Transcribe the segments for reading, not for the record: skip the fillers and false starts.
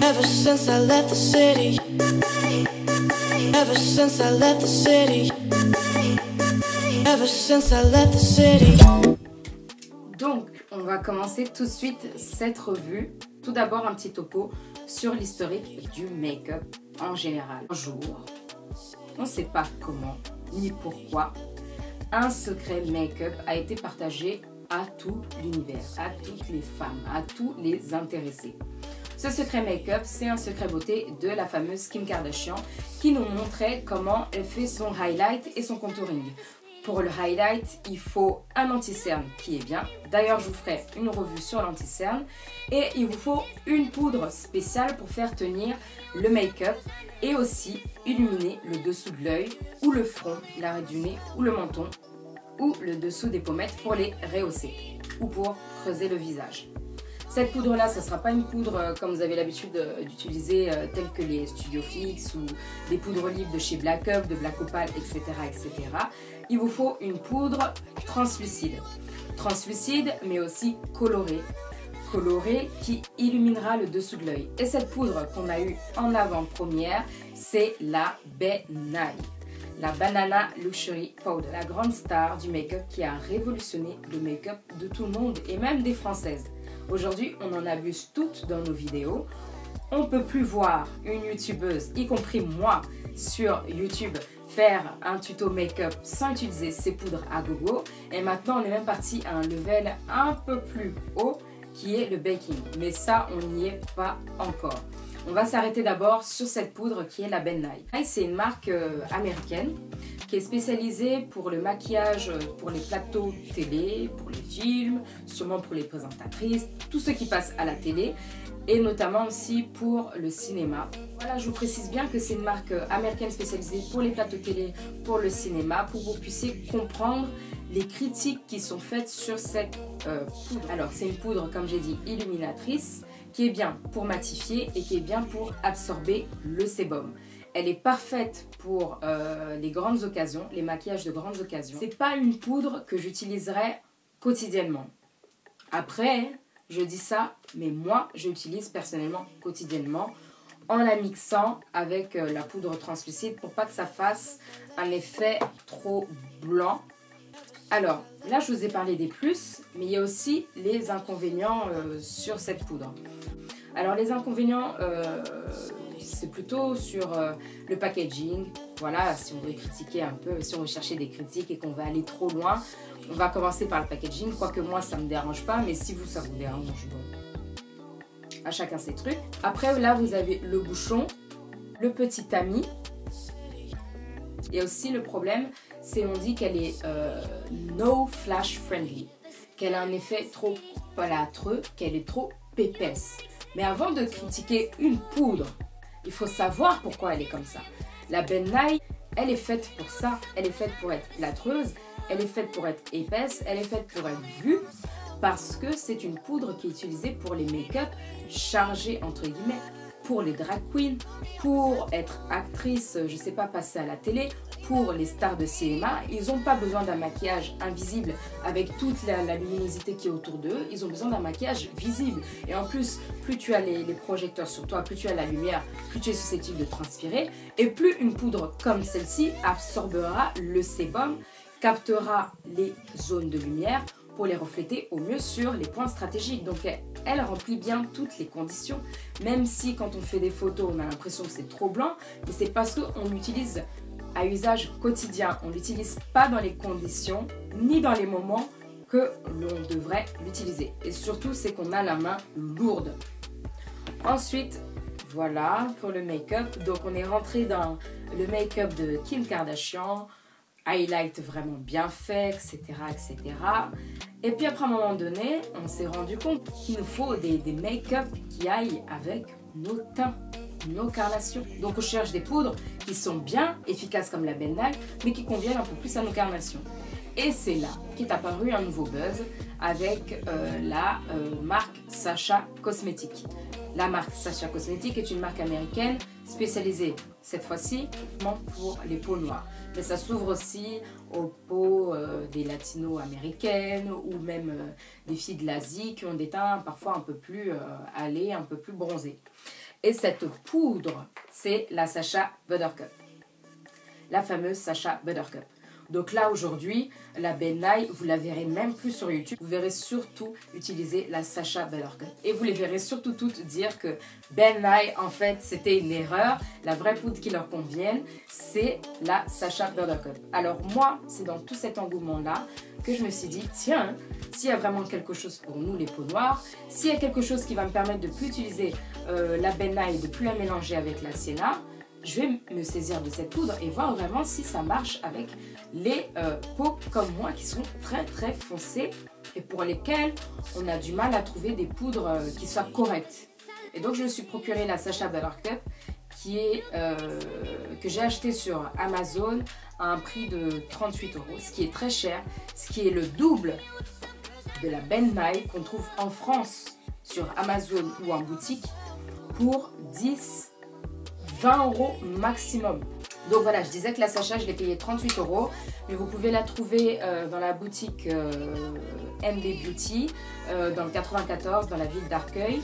Ever since I left the city. Ever since I left the city. Ever since I left the city. Donc, on va commencer tout de suite cette revue. Tout d'abord, un petit topo sur l'historique du make-up en général. Un jour, on ne sait pas comment ni pourquoi, un secret make-up a été partagé à tout l'univers, à toutes les femmes, à tous les intéressés. Ce secret make-up, c'est un secret beauté de la fameuse Kim Kardashian qui nous montrait comment elle fait son highlight et son contouring. Pour le highlight, il faut un anti-cerne qui est bien. D'ailleurs, je vous ferai une revue sur l'anti-cerne. Et il vous faut une poudre spéciale pour faire tenir le make-up et aussi illuminer le dessous de l'œil ou le front, l'arrêt du nez ou le menton ou le dessous des pommettes pour les rehausser ou pour creuser le visage. Cette poudre-là, ce ne sera pas une poudre comme vous avez l'habitude d'utiliser telle que les Studio Fix ou des poudres libres de chez Black Up, de Black Opal, etc., etc. Il vous faut une poudre translucide. Translucide, mais aussi colorée. Colorée qui illuminera le dessous de l'œil. Et cette poudre qu'on a eue en avant-première, c'est la Ben Nye. La Banana Luxury Powder, la grande star du make-up qui a révolutionné le make-up de tout le monde et même des Françaises. Aujourd'hui, on en abuse toutes dans nos vidéos. On ne peut plus voir une youtubeuse, y compris moi, sur YouTube, faire un tuto make-up sans utiliser ces poudres à gogo. Et maintenant, on est même parti à un level un peu plus haut qui est le baking. Mais ça, on n'y est pas encore. On va s'arrêter d'abord sur cette poudre qui est la Ben Nye. C'est une marque américaine qui est spécialisée pour le maquillage pour les plateaux télé, pour les films, sûrement pour les présentatrices, tout ce qui passe à la télé et notamment aussi pour le cinéma. Voilà, je vous précise bien que c'est une marque américaine spécialisée pour les plateaux télé, pour le cinéma, pour que vous puissiez comprendre les critiques qui sont faites sur cette poudre. Alors, c'est une poudre, comme j'ai dit, illuminatrice, qui est bien pour matifier et qui est bien pour absorber le sébum. Elle est parfaite pour les grandes occasions, les maquillages de grandes occasions. C'est pas une poudre que j'utiliserai quotidiennement. Après, je dis ça, mais moi, je l'utilise personnellement quotidiennement en la mixant avec la poudre translucide pour pas que ça fasse un effet trop blanc. Alors, là, je vous ai parlé des plus, mais il y a aussi les inconvénients sur cette poudre. Alors, les inconvénients, c'est plutôt sur le packaging. Voilà, si on veut critiquer un peu, si on veut chercher des critiques et qu'on va aller trop loin, on va commencer par le packaging. Quoique moi, ça ne me dérange pas, mais si vous, ça vous dérange, bon, à chacun ses trucs. Après, là, vous avez le bouchon, le petit tamis. Et aussi, le problème, c'est on dit qu'elle est no flash friendly, qu'elle a un effet trop plâtreux, qu'elle est trop épaisse. Mais avant de critiquer une poudre, il faut savoir pourquoi elle est comme ça. La Ben Nye, elle est faite pour ça. Elle est faite pour être plâtreuse, elle est faite pour être épaisse, elle est faite pour être vue, parce que c'est une poudre qui est utilisée pour les make-up chargés, entre guillemets, pour les drag queens, pour être actrice, je sais pas, passer à la télé, pour les stars de cinéma. Ils n'ont pas besoin d'un maquillage invisible avec toute la luminosité qui est autour d'eux. Ils ont besoin d'un maquillage visible. Et en plus, plus tu as les projecteurs sur toi, plus tu as la lumière, plus tu es susceptible de transpirer. Et plus une poudre comme celle-ci absorbera le sébum, captera les zones de lumière pour les refléter au mieux sur les points stratégiques. Donc elle remplit bien toutes les conditions, même si quand on fait des photos, on a l'impression que c'est trop blanc, mais c'est parce qu'on l'utilise à usage quotidien. On ne l'utilise pas dans les conditions, ni dans les moments que l'on devrait l'utiliser. Et surtout, c'est qu'on a la main lourde. Ensuite, voilà pour le make-up. Donc on est rentré dans le make-up de Kim Kardashian, highlight vraiment bien fait, etc., etc. Et puis après, à un moment donné, on s'est rendu compte qu'il nous faut des make-up qui aillent avec nos teints, nos carnations. Donc on cherche des poudres qui sont bien efficaces comme la Ben Nye, mais qui conviennent un peu plus à nos carnations. Et c'est là qu'est apparu un nouveau buzz avec la marque Sacha Cosmetics. La marque Sacha Cosmetics est une marque américaine spécialisée cette fois-ci pour les peaux noires. Mais ça s'ouvre aussi aux peaux des latino-américaines ou même des filles de l'Asie qui ont des teints parfois un peu plus hâlés, un peu plus bronzés. Et cette poudre, c'est la Sacha Buttercup. La fameuse Sacha Buttercup. Donc là aujourd'hui, la Ben Nye, vous la verrez même plus sur YouTube. Vous verrez surtout utiliser la Sacha Buttercup. Et vous les verrez surtout toutes dire que Ben Nye, en fait, c'était une erreur. La vraie poudre qui leur convienne, c'est la Sacha Buttercup. Alors moi, c'est dans tout cet engouement-là que je me suis dit, tiens, s'il y a vraiment quelque chose pour nous, les peaux noires, s'il y a quelque chose qui va me permettre de plus utiliser la Ben Nye, de plus la mélanger avec la Sienna, je vais me saisir de cette poudre et voir vraiment si ça marche avec les peaux comme moi qui sont très très foncées et pour lesquelles on a du mal à trouver des poudres qui soient correctes. Et donc je me suis procuré la Sacha Buttercup que j'ai acheté sur Amazon à un prix de 38 €, ce qui est très cher, ce qui est le double de la Ben Nye qu'on trouve en France sur Amazon ou en boutique pour 10-20 € maximum. Donc voilà, je disais que la Sacha, je l'ai payée 38 €, mais vous pouvez la trouver dans la boutique MB Beauty, dans le 94, dans la ville d'Arcueil,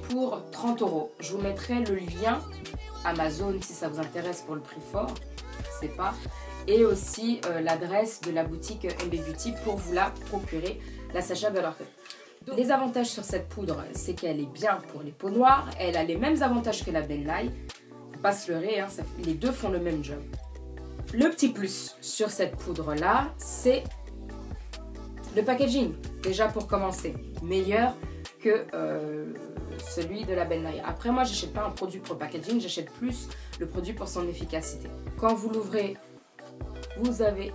pour 30 €. Je vous mettrai le lien Amazon si ça vous intéresse pour le prix fort, je sais pas, et aussi l'adresse de la boutique MB Beauty pour vous la procurer, la Sacha Buttercup. Les avantages sur cette poudre, c'est qu'elle est bien pour les peaux noires, elle a les mêmes avantages que la Ben Nye. Pas se leurrer, hein, les deux font le même job. Le petit plus sur cette poudre là, c'est le packaging. Déjà pour commencer, meilleur que celui de la Ben Nye. Après moi, j'achète pas un produit pour le packaging, j'achète plus le produit pour son efficacité. Quand vous l'ouvrez, vous avez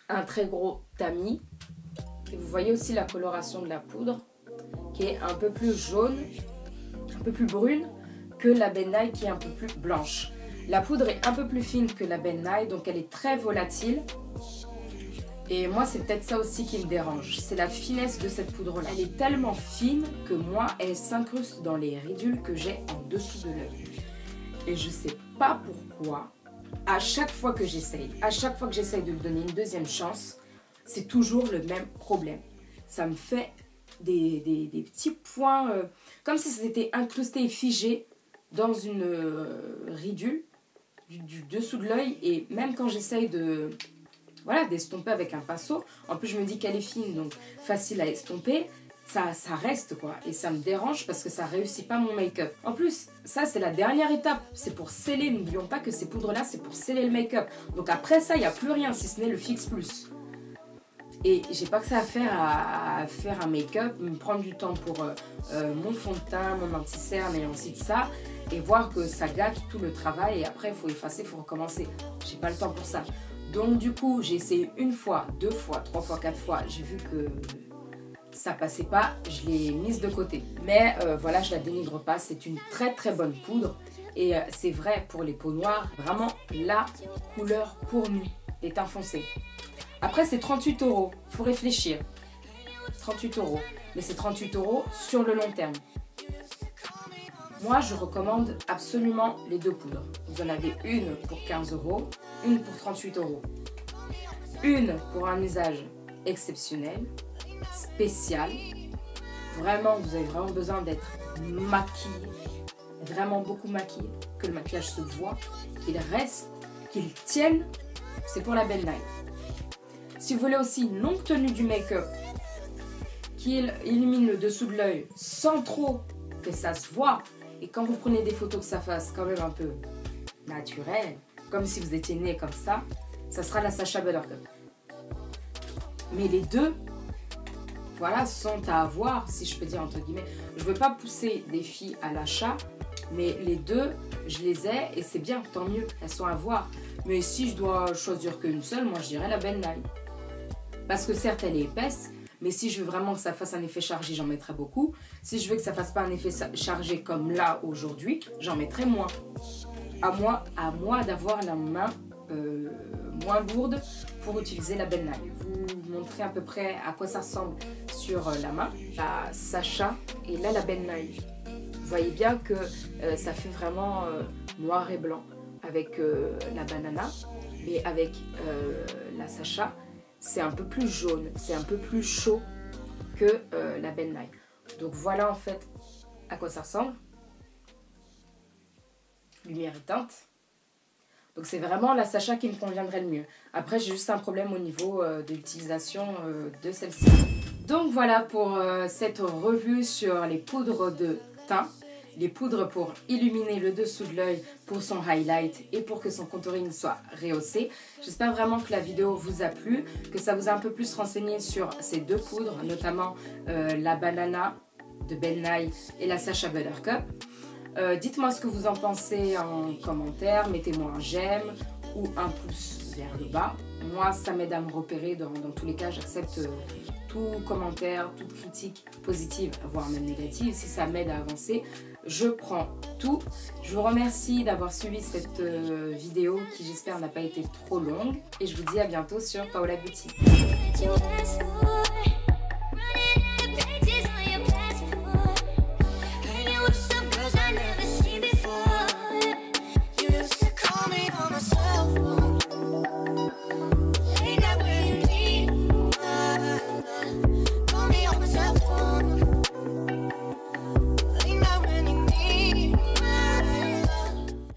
un très gros tamis. Et vous voyez aussi la coloration de la poudre qui est un peu plus jaune, un peu plus brune que la Ben Nye qui est un peu plus blanche. La poudre est un peu plus fine que la Ben Nye, donc elle est très volatile. Et moi, c'est peut-être ça aussi qui me dérange. C'est la finesse de cette poudre-là. Elle est tellement fine que moi, elle s'incruste dans les ridules que j'ai en dessous de l'œil. Et je sais pas pourquoi, à chaque fois que j'essaye, de lui donner une deuxième chance, c'est toujours le même problème. Ça me fait des petits points, comme si c'était incrusté et figé dans une ridule du dessous de l'œil. Et même quand j'essaye d'estomper avec un pinceau, en plus je me dis qu'elle est fine, donc facile à estomper, ça reste quoi. Et ça me dérange parce que ça réussit pas mon make-up. En plus, ça c'est la dernière étape, c'est pour sceller. N'oublions pas que ces poudres-là, c'est pour sceller le make-up. Donc après ça, il n'y a plus rien si ce n'est le Fix Plus. Et j'ai pas que ça à faire un make-up, me prendre du temps pour mon fond de teint, mon anti-cerne et ainsi de ça, et voir que ça gâte tout le travail et après il faut effacer, il faut recommencer. J'ai pas le temps pour ça. Donc du coup, j'ai essayé une fois, deux fois, trois fois, quatre fois, j'ai vu que ça passait pas, je l'ai mise de côté. Mais voilà, je la dénigre pas, c'est une très très bonne poudre et c'est vrai pour les peaux noires, vraiment la couleur pour nous, les teints foncés. Après, c'est 38 €. Il faut réfléchir. 38 €. Mais c'est 38 € sur le long terme. Moi, je recommande absolument les deux poudres. Vous en avez une pour 15 €, une pour 38 €. Une pour un usage exceptionnel, spécial. Vraiment, vous avez vraiment besoin d'être maquillé. Vraiment beaucoup maquillé. Que le maquillage se voit, qu'il reste, qu'il tienne. C'est pour la Ben Nye. Si vous voulez aussi une longue tenue du make-up qui illumine le dessous de l'œil sans trop que ça se voit, et quand vous prenez des photos que ça fasse quand même un peu naturel, comme si vous étiez né comme ça sera la Sacha Buttercup. Mais les deux, voilà, sont à avoir, si je peux dire entre guillemets. Je ne veux pas pousser des filles à l'achat, mais les deux, je les ai et c'est bien, tant mieux, elles sont à voir. Mais si je dois choisir qu'une seule, moi je dirais la Ben Nye. Parce que certes, elle est épaisse, mais si je veux vraiment que ça fasse un effet chargé, j'en mettrai beaucoup. Si je veux que ça fasse pas un effet chargé comme là, aujourd'hui, j'en mettrai moins. À moi d'avoir la main moins lourde pour utiliser la Ben Nye. Vous montrez à peu près à quoi ça ressemble sur la main. La Sacha et là la Ben Nye. voyez bien que ça fait vraiment noir et blanc avec la banana, mais avec la Sacha, c'est un peu plus jaune, c'est un peu plus chaud que la Ben Nye. Donc voilà en fait à quoi ça ressemble. Lumière éteinte. Donc c'est vraiment la Sacha qui me conviendrait le mieux. Après j'ai juste un problème au niveau de l'utilisation de celle-ci. Donc voilà pour cette revue sur les poudres de teint. Les poudres pour illuminer le dessous de l'œil pour son highlight et pour que son contouring soit rehaussé. J'espère vraiment que la vidéo vous a plu, que ça vous a un peu plus renseigné sur ces deux poudres, notamment la Banana de Ben Nye et la Sacha Buttercup. Dites-moi ce que vous en pensez en commentaire, mettez-moi un j'aime ou un pouce vers le bas. Moi, ça m'aide à me repérer, dans tous les cas, j'accepte tout commentaire, toute critique positive, voire même négative. Si ça m'aide à avancer, je prends tout. Je vous remercie d'avoir suivi cette vidéo qui, j'espère, n'a pas été trop longue. Et je vous dis à bientôt sur Paola Beauty.